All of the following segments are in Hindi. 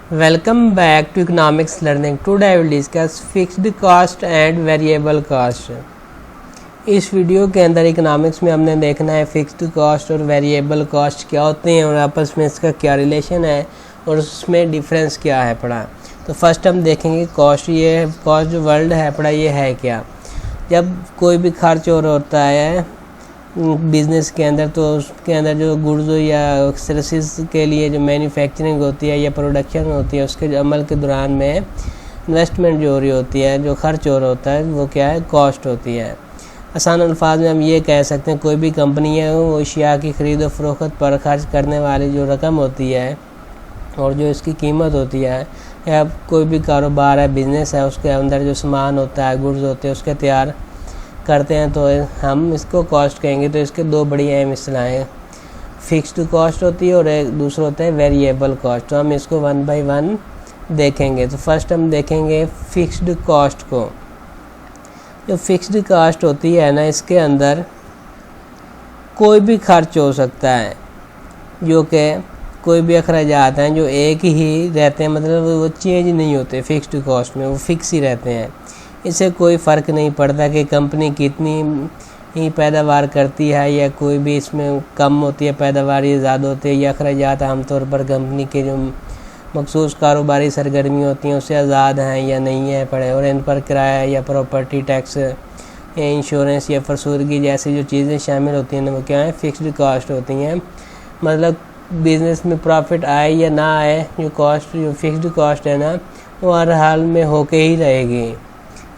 Welcome back to economics learning. Today I will discuss fixed cost and variable cost. इस वीडियो के अंदर इकोनॉमिक्स में हमने देखना है फिक्स्ड कॉस्ट और वेरिएबल कॉस्ट क्या होते हैं और आपस में इसका क्या रिलेशन है और उसमें डिफरेंस क्या है पड़ा। तो फर्स्ट हम देखेंगे कॉस्ट। ये कॉस्ट जो वर्ड है पड़ा ये है क्या। जब कोई भी खर्च और होता है बिज़नेस के अंदर तो उसके अंदर जो गुड्स या सर्विसेज के लिए जो मैन्युफैक्चरिंग होती है या प्रोडक्शन होती है उसके अमल के दौरान में इन्वेस्टमेंट जो हो रही होती है, जो खर्च हो रहा होता है वो क्या है, कॉस्ट होती है। आसान अल्फाज में हम ये कह सकते हैं कोई भी कंपनी है वो अशिया की ख़रीद और फरोख्त पर खर्च करने वाली जो रकम होती है और जो इसकी कीमत होती है, या कोई भी कारोबार है, बिज़नेस है, उसके अंदर जो सामान होता है, गुड्स होते हैं, उसके तैयार करते हैं तो हम इसको कॉस्ट कहेंगे। तो इसके दो बड़ी अहम इस्तेलाहें फिक्स्ड कॉस्ट होती है और एक दूसरा होता है वेरिएबल कॉस्ट। तो हम इसको वन बाय वन देखेंगे। तो फर्स्ट हम देखेंगे फिक्स्ड कॉस्ट को। जो फिक्स्ड कॉस्ट होती है ना, इसके अंदर कोई भी खर्च हो सकता है, जो कि कोई भी अखराजात हैं जो एक ही रहते हैं, मतलब वो चेंज नहीं होते। फिक्स्ड कॉस्ट में वो फिक्स ही रहते हैं। इससे कोई फ़र्क नहीं पड़ता कि कंपनी कितनी ही पैदावार करती है या कोई भी इसमें कम होती है पैदावार या ज़्यादा होती है। या अखराजात आमतौर पर कंपनी के जो मखसूस कारोबारी सरगर्मी होती हैं उससे आज़ाद हैं या नहीं है पड़े, और इन पर किराया या प्रॉपर्टी टैक्स या इंश्योरेंस या फरसूदगी जैसी जो चीज़ें शामिल होती हैं वो क्या है, फिक्स्ड कॉस्ट होती हैं। मतलब बिज़नेस में प्रॉफिट आए या ना आए, जो कॉस्ट जो फिक्स्ड कॉस्ट है ना वो हर हाल में होके ही रहेगी।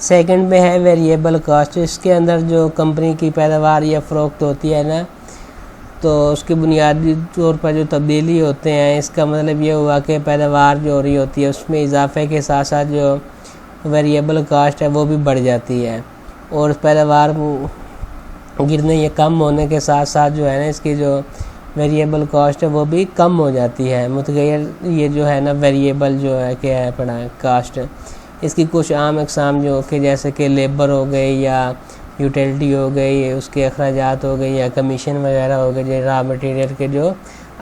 सेकंड में है वेरिएबल कॉस्ट। इसके अंदर जो कंपनी की पैदावार या फ़रोख्त होती है ना, तो उसके बुनियादी तौर पर जो तब्दीली होते हैं, इसका मतलब ये हुआ कि पैदावार जो हो रही होती है उसमें इजाफे के साथ साथ जो वेरिएबल कॉस्ट है वो भी बढ़ जाती है, और पैदावार गिरने या कम होने के साथ साथ जो है ना इसकी जो वेरिएबल कॉस्ट है वो भी कम हो जाती है। मुतगैर ये जो है ना वेरिएबल जो है क्या है पड़ा कास्ट। इसकी कुछ आम अक़साम जो कि जैसे कि लेबर हो गए या यूटिलिटी हो गई, उसके अखराजात हो गए या कमीशन वगैरह हो गए, जो रॉ मटेरियल के जो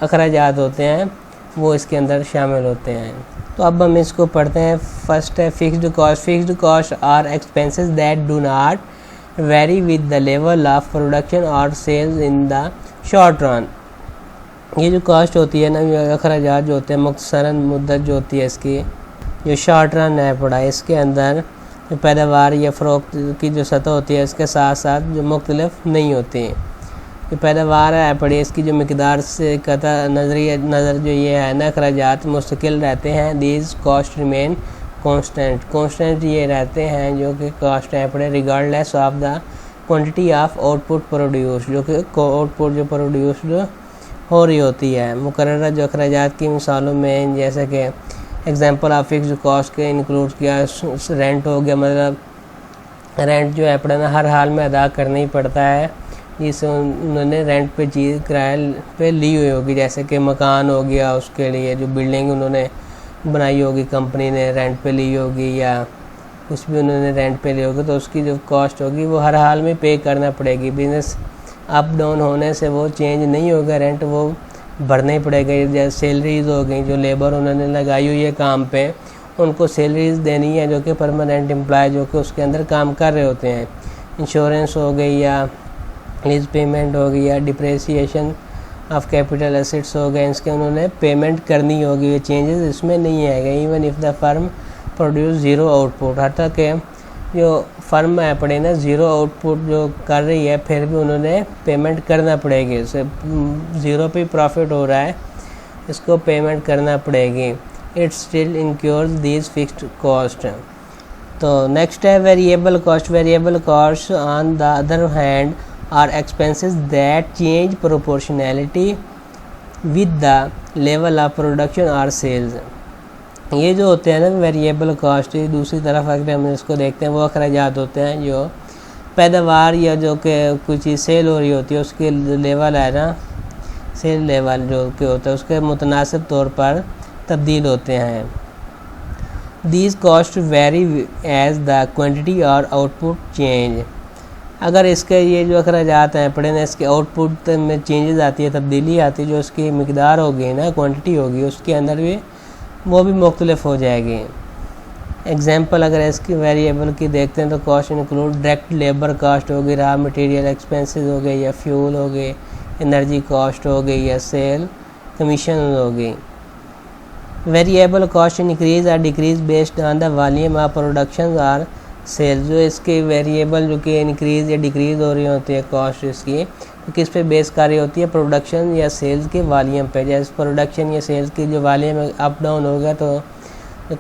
अखराजात होते हैं वो इसके अंदर शामिल होते हैं। तो अब हम इसको पढ़ते हैं। फर्स्ट है fixed cost. Fixed cost are expenses that do not vary with the level of production और sales in the short run. ये जो कॉस्ट होती है ना, ये अखराजात जो होते हैं मुख्तसरन मुद्दत जो होती है इसकी जो शॉर्ट रन है पड़ा, इसके अंदर जो पैदावार या फ़रोख्त की जो सतह होती है इसके साथ साथ जो मुख्तलिफ नहीं होती। जो पैदावार है पड़ी इसकी जो मिकदार से कता नज़र जो ये है ना अखराजात मुस्तकिल रहते हैं। दीज कॉस्ट रिमेन कॉन्स्टेंट ये रहते हैं जो कि कॉस्ट है पड़े regardless of the quantity of output produce, जो कि आउटपुट जो प्रोड्यूस हो रही होती है। मुकर्रर जो अखराजात की मिसालों में जैसे कि एग्जांपल ऑफ फिक्स्ड कॉस्ट के इंक्लूड किया रेंट हो गया, मतलब रेंट जो है अपना ना हर हाल में अदा करना ही पड़ता है, जिससे उन्होंने रेंट पे चीज़ किराए पे ली हुई होगी। जैसे कि मकान हो गया, उसके लिए जो बिल्डिंग उन्होंने बनाई होगी कंपनी ने रेंट पे ली होगी, या कुछ भी उन्होंने रेंट पे ली होगी, तो उसकी जो कॉस्ट होगी वो हर हाल में पे करना पड़ेगी। बिज़नेस अप डाउन होने से वो चेंज नहीं होगा, रेंट वो भरना ही पड़ेगा। जैसे सैलरीज़ हो गई, जो लेबर उन्होंने लगाई हुई है काम पे उनको सैलरीज़ देनी है, जो कि परमानेंट एम्प्लॉय जो कि उसके अंदर काम कर रहे होते हैं। इंश्योरेंस हो गई या लीज पेमेंट हो गई या डिप्रेसिएशन ऑफ कैपिटल एसेट्स हो गए, इसके उन्होंने पेमेंट करनी होगी। ये चेंजेस इसमें नहीं आएगा। Even if the firm produce zero output, हत्ता कि जो फर्म है पड़े ना ज़ीरो आउटपुट जो कर रही है फिर भी उन्होंने पेमेंट करना पड़ेगी। उसे ज़ीरो पे प्रॉफिट हो रहा है, इसको पेमेंट करना पड़ेगी। It still incurs these fixed cost. तो नेक्स्ट है variable cost. Variable cost on the other hand are expenses that change proportionality with the level of production और सेल्स। ये जो होते हैं ना वेरिएबल कॉस्ट, दूसरी तरफ अगर हम इसको देखते हैं वो अखराजात होते हैं जो पैदावार या जो कि कोई चीज़ सेल हो रही होती है उसके लेवल है ना, सेल लेवल जो कि होता है उसके मुतनासिब तौर पर तब्दील होते हैं। These cost vary as the quantity और आउटपुट चेंज। अगर इसके ये जो अखराजात हैं पड़े ना, इसके आउटपुट में चेंजेस आती है, तब्दीली आती है, जो उसकी मिकदार होगी ना, क्वांटिटी होगी, उसके अंदर भी वो भी मुख्तलिफ हो जाएगी। एग्जांपल अगर इसकी वेरिएबल की देखते हैं तो cost include direct labour cost हो गई, रॉ मटेरियल एक्सपेंसेस हो गए, या फ्यूल हो गए, एनर्जी कॉस्ट हो गई, या सेल कमीशन हो गई। वेरिएबल कॉस्ट इंक्रीज और decrease based on the volume of production और सेल। जो इसके वेरिएबल जो कि इंक्रीज या डिक्रीज हो रही होती है कॉस्ट इसकी, तो किस पे बेस कर रही होती है, प्रोडक्शन या सेल्स के वॉल्यूम पे। जैसे प्रोडक्शन या सेल्स की जो वॉल्यूम अप डाउन होगा तो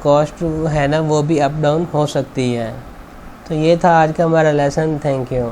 कॉस्ट है ना वो भी अप डाउन हो सकती है। तो ये था आज का हमारा लेसन। Thank you.